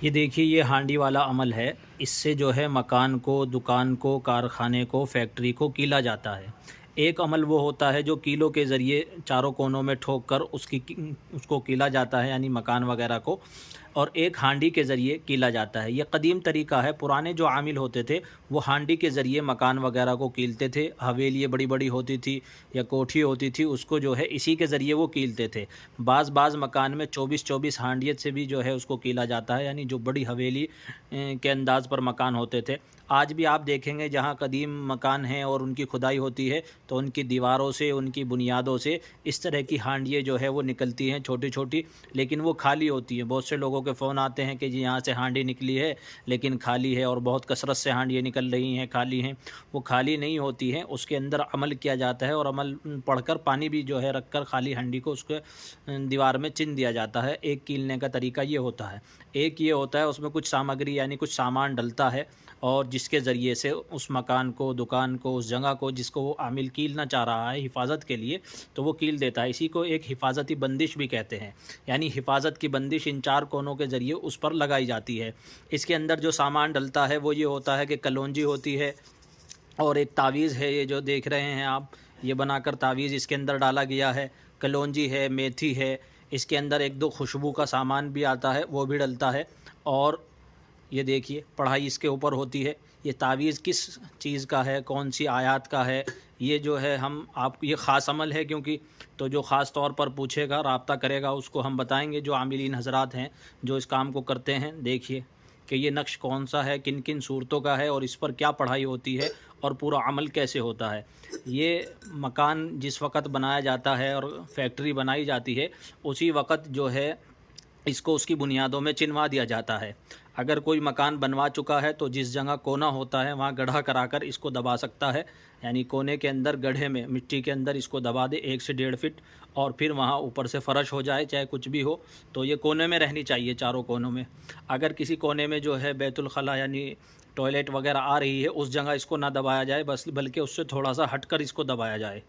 یہ دیکھیے یہ ہانڈی والا عمل ہے، اس سے جو ہے مکان کو، دکان کو، کارخانے کو، فیکٹری کو کیلا جاتا ہے۔ ایک عمل وہ ہوتا ہے جو کیلوں کے ذریعے چاروں کونوں میں ٹھوک کر اس کو کیلا جاتا ہے، یعنی مکان وغیرہ کو، اور ایک ہانڈی کے ذریعے کیلا جاتا ہے۔ یہ قدیم طریقہ ہے، پرانے جو عامل ہوتے تھے وہ ہانڈی کے ذریعے مکان وغیرہ کو کیلتے تھے۔ حویلی بڑی بڑی ہوتی تھی یا کوٹھی ہوتی تھی، اس کو جو ہے اسی کے ذریعے وہ کیلتے تھے۔ بعض مکان میں 24 ہانڈیت سے بھی جو ہے اس کو کیلا جاتا ہے، یعنی جو بڑی حویلی کے انداز پر مکان ہوتے تھے۔ آج بھی آپ دیکھیں گے جہاں قدیم مکان ہیں اور ان کی کھدائی ہوتی ہے تو ان کی دیواروں سے، ان کی بنیادوں سے اس طرح کی ہانڈیاں جو ہے وہ نکلتی ہیں، چھوٹی چھوٹی، لیکن وہ خالی ہوتی ہیں۔ بہت سے لوگوں کے فون آتے ہیں کہ جی یہاں سے ہانڈی نکلی ہے لیکن خالی ہے، اور بہت کثرت سے ہانڈیاں نکل رہی ہیں، خالی ہیں۔ وہ خالی نہیں ہوتی ہیں، اس کے اندر عمل کیا جاتا ہے، اور عمل پڑھ کر پانی بھی جو ہے رکھ کر خالی ہانڈی کو اس کے دیوار میں چن دیا جاتا ہے۔ ایک کیلنے کا طریقہ یہ ہوتا ہے۔ ایک یہ ہوتا ہے اس میں کچھ سامگری یعنی کچھ سامان ڈلتا ہے، اور جس کے ذریعے سے اس مکان کو، دکان کو، اس جگہ کو جس کو وہ عامل کیلنا چاہ رہا ہے حفاظت کے لیے، تو وہ کیل دیتا ہے۔ اسی کو ایک حفاظتی بندش بھی کہتے ہیں، یعنی حفاظت کی بندش ان چار کونوں کے ذریعے اس پر لگائی جاتی ہے۔ اس کے اندر جو سامان ڈلتا ہے وہ یہ ہوتا ہے کہ کلونجی ہوتی ہے، اور ایک تعویذ ہے، یہ جو دیکھ رہے ہیں آپ، یہ بنا کر تعویذ اس کے اندر ڈالا گیا ہے۔ کلونجی ہے، میتھی ہے، اس کے اندر ایک دو خوشبو کا سامان بھی آتا ہے، وہ بھی ڈلتا ہے۔ اور یہ دیکھیے پڑھائی اس کے اوپر ہوتی ہے۔ یہ تعویذ کس چیز کا ہے، کون سی آیات کا ہے، یہ جو ہے یہ خاص عمل ہے، کیونکہ تو جو خاص طور پر پوچھے گا، رابطہ کرے گا، اس کو ہم بتائیں گے جو عاملین حضرات ہیں جو اس کام کو کرتے ہیں۔ دیکھیے کہ یہ نقش کون سا ہے، کن کن صورتوں کا ہے، اور اس پر کیا پڑھائی ہوتی ہے، اور پورا عمل کیسے ہوتا ہے۔ یہ مکان جس وقت بنایا جاتا ہے اور فیکٹری بنائی جاتی ہے، اسی وقت جو ہے اس کو اس کی بنیادوں میں چنوا دیا جاتا ہے۔ اگر کوئی مکان بنوا چکا ہے تو جس جگہ کونا ہوتا ہے وہاں گڑھا کرا کر اس کو دبا سکتا ہے، یعنی کونے کے اندر گڑھے میں مٹی کے اندر اس کو دبا دے 1 سے 1.5 فٹ، اور پھر وہاں اوپر سے فرش ہو جائے، چاہے کچھ بھی ہو، تو یہ کونے میں رہنی چاہیے، چاروں کونوں میں۔ اگر کسی کونے میں جو ہے بیت الخلاء یعنی ٹوائلٹ وغیرہ آ رہی ہے، اس جگہ اس کو نہ دبایا جائے، بلکہ اس سے تھوڑا سا ہٹ کر اس کو دبایا جائے،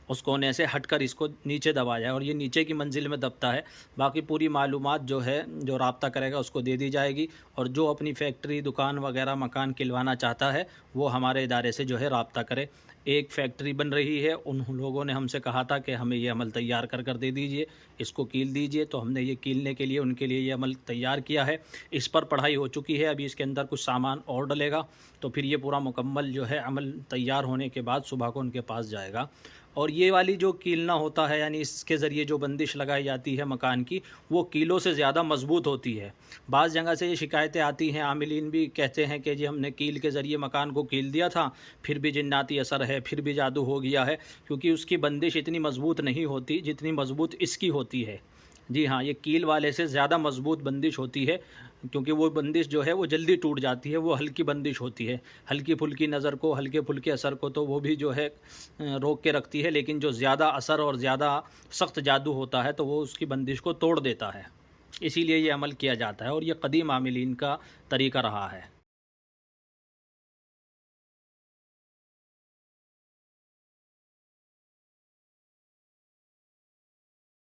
اس کونے سے ہٹ کر اس کو نیچے دبایا جائے، اور یہ نیچے کی منزل میں دبتا ہے۔ باقی پوری معلومات جو ہے جو رابطہ کرے گا اس کو دے دی جائے گی، اور جو اپنی فیکٹری، دکان وغیرہ مکان کلوانا چاہتا ہے وہ ہمارے ادارے سے جو ہے رابطہ کرے۔ ایک فیکٹری بن رہی ہے، ان لوگوں نے ہم سے کہا تھا کہ ہمیں یہ عمل تیار کر دے دیجئے، اس کو کیل دیجئے، تو ہم نے یہ کیلنے کے لیے ان کے لیے یہ عمل تیار کیا ہے۔ اس پر پڑھائی ہو چکی ہے، ابھی اس کے اندر کچھ سامان اور ڈلے گا، تو پھر یہ پورا مکمل جو ہے عمل تیار ہونے کے بعد صبح کو ان کے پاس جائے گا۔ اور یہ والی جو کیلنا ہوتا ہے، یعنی اس کے ذریعے جو بندش لگائی جاتی ہے مکان کی، وہ کیلوں سے زیادہ مضبوط ہوتی ہے۔ بعض جگہ سے یہ شکایتیں آتی ہیں، عاملین بھی کہتے ہیں کہ جی ہم نے کیل کے ذریعے مکان کو کیل دیا تھا، پھر بھی جناتی اثر ہے، پھر بھی جادو ہو گیا ہے، کیونکہ اس کی بندش اتنی مضبوط نہیں ہوتی جتنی مضبوط اس کی ہوتی ہے۔ جی ہاں، یہ کیل والے سے زیادہ مضبوط بندش ہوتی ہے، کیونکہ وہ بندش جو ہے وہ جلدی ٹوٹ جاتی ہے، وہ ہلکی بندش ہوتی ہے۔ ہلکی پھلکی نظر کو، ہلکے پھلکے اثر کو تو وہ بھی جو ہے روک کے رکھتی ہے، لیکن جو زیادہ اثر اور زیادہ سخت جادو ہوتا ہے تو وہ اس کی بندش کو توڑ دیتا ہے۔ اسی لیے یہ عمل کیا جاتا ہے، اور یہ قدیم عاملین کا طریقہ رہا ہے۔